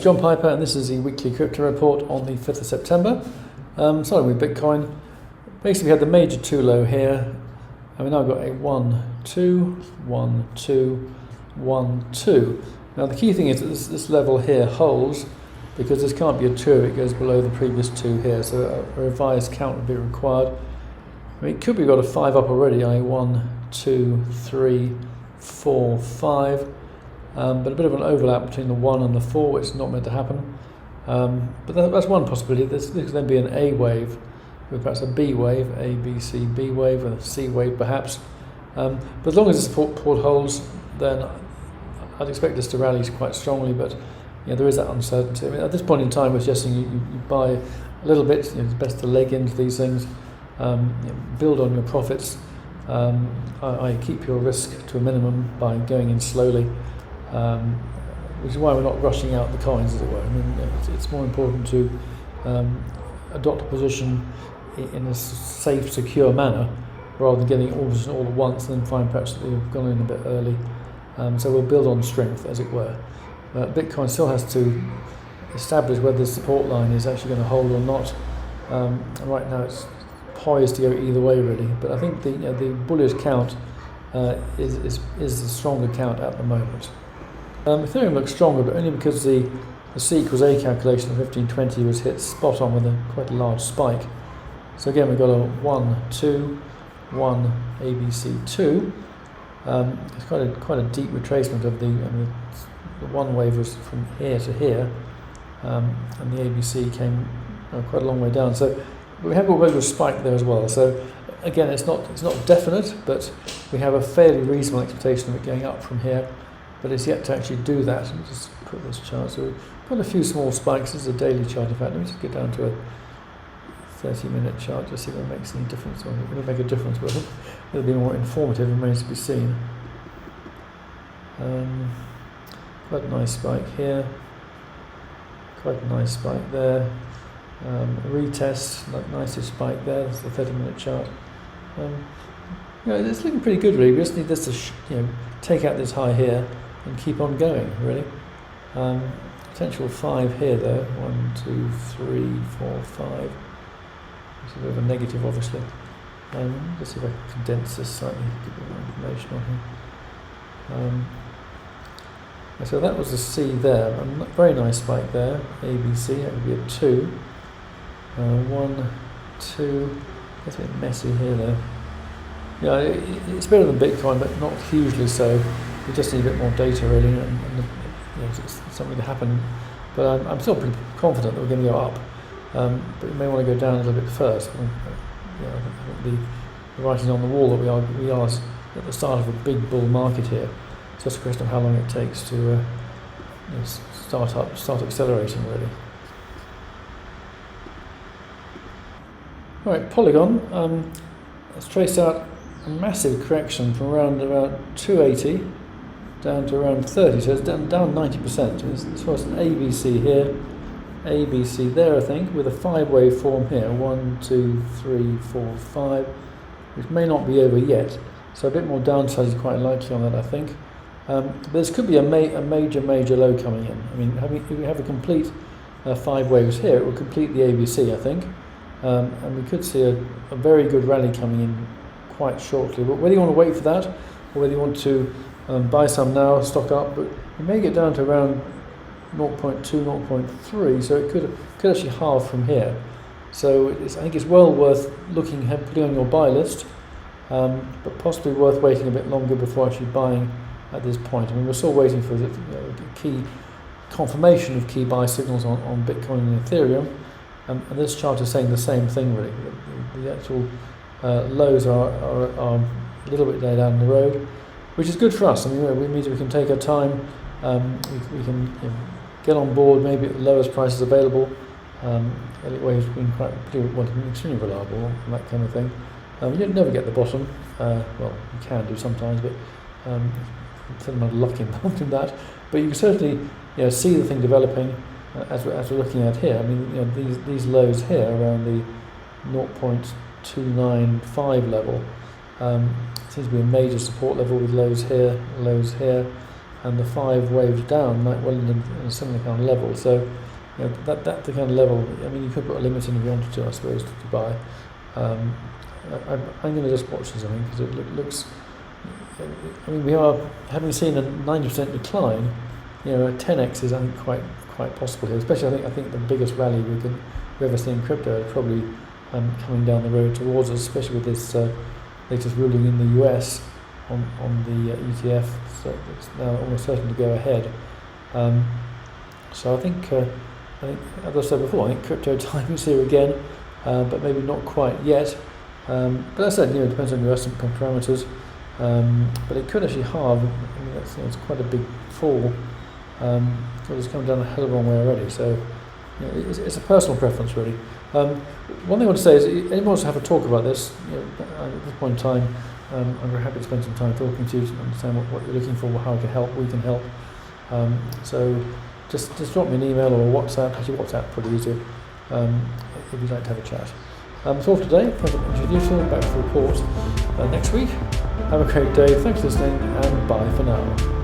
John Piper, and this is the weekly crypto report on the 5th of September. Starting with Bitcoin, basically we had the major 2 low here, and we now got a 1, 2, 1, 2, 1, 2. Now the key thing is that this level here holds, because this can't be a 2 if it goes below the previous 2 here, so a revised count would be required. I mean, it could be got a 5 up already, i.e. 1, 2, 3, 4, 5. But a bit of an overlap between the 1 and the 4, which is not meant to happen. But that's one possibility. This could then be an A wave, with perhaps a B wave, A, B, C, B wave, and a C wave perhaps. But as long as the support holds, then I'd expect this to rally quite strongly, but there is that uncertainty. I mean, at this point in time, we're suggesting you buy a little bit. It's best to leg into these things, build on your profits, I keep your risk to a minimum by going in slowly. Which is why we're not rushing out the coins, as it were. I mean, it's more important to adopt a position in a safe, secure manner, rather than getting all at once and then find perhaps that you've gone in a bit early. So we'll build on strength, as it were. Bitcoin still has to establish whether the support line is actually going to hold or not. Right now it's poised to go either way, really. But I think the bullish count is the stronger count at the moment. Ethereum looks stronger, but only because the C equals A calculation of 1520 was hit spot on with quite a large spike. So again, we've got a 1, 2, 1, ABC 2. It's quite a deep retracement of the 1 wave was from here to here, and the ABC came quite a long way down. So we have a regular spike there as well. So again, it's not definite, but we have a fairly reasonable expectation of it going up from here. But it's yet to actually do that. Let me just put this chart. So we've got a few small spikes. This is a daily chart, in fact. Let me just get down to a 30-minute chart to see if it makes any difference. Well, it will make a difference, but it'll be more informative. It remains to be seen. Quite a nice spike here. Quite a nice spike there. A retest, nicest spike there. That's the 30-minute chart. It's looking pretty good, really. We just need this to take out this high here and keep on going, really. Potential 5 here, though. 1, 2, 3, 4, 5. It's a bit of a negative, obviously. Let's see if I can condense this slightly, give you more information on here. So that was a C there. A very nice spike there. ABC, that would be a 2. 1, 2. It's a bit messy here, though. It's better than Bitcoin, but not hugely so. We just need a bit more data, really, and it's something to happen. But I'm still pretty confident that we're going to go up. But we may want to go down a little bit first. I think the writing on the wall that we are at the start of a big bull market here. It's just a question of how long it takes to start accelerating, really. All right, Polygon. Let's trace out a massive correction from around about 280 down to around 30, so it's down 90%. This was an ABC here, ABC there, I think, with a 5 wave form here, 1, 2, 3, 4, 5, which may not be over yet, so a bit more downside is quite likely on that, I think. But this could be a major low coming in. I mean, if we have a complete 5 waves here, it will complete the ABC, I think. And we could see a very good rally coming in quite shortly. But whether you want to wait for that, or whether you want to buy some now, stock up, but you may get down to around 0.2, 0.3, so it could actually halve from here. So I think it's well worth putting on your buy list, but possibly worth waiting a bit longer before actually buying at this point. I mean, we're still waiting for the key confirmation of key buy signals on Bitcoin and Ethereum. And this chart is saying the same thing, really. The actual lows are a little bit down the road, which is good for us. I mean, it means we can take our time. We can get on board maybe at the lowest prices available. Elliott Wave's been extremely reliable and that kind of thing. You never get the bottom. Well, you can do sometimes, but there's a lot of luck involved in that. But you can certainly see the thing developing. As we're looking at here, I mean, these lows here around the 0.295 level seems to be a major support level with lows here, and the 5 waves down might well in a similar kind of level. So that's the kind of level. I mean, you could put a limit in if you wanted to, I suppose, to buy. I'm going to just watch this, I think, because it looks. I mean, we are having seen a 90% decline. A 10x is, I think, quite possible here. Especially, I think the biggest rally we've ever seen in crypto is probably coming down the road towards us, especially with this latest ruling in the US on the ETF. So it's now almost certain to go ahead. So I think, as I said before, I think crypto time is here again, but maybe not quite yet. But as I said, it depends on your estimate parameters. But it could actually halve. I mean, it's quite a big fall. It's come down a hell of a long way already. So it's a personal preference, really. One thing I want to say is, anyone wants to have a talk about this, at this point in time, I'm very happy to spend some time talking to you to understand what you're looking for, how I can help, we can help. So just drop me an email or a WhatsApp. Actually, WhatsApp probably easier, if you'd like to have a chat. That's all for today. Hope it was useful. Back to the report next week. Have a great day. Thanks for listening, and bye for now.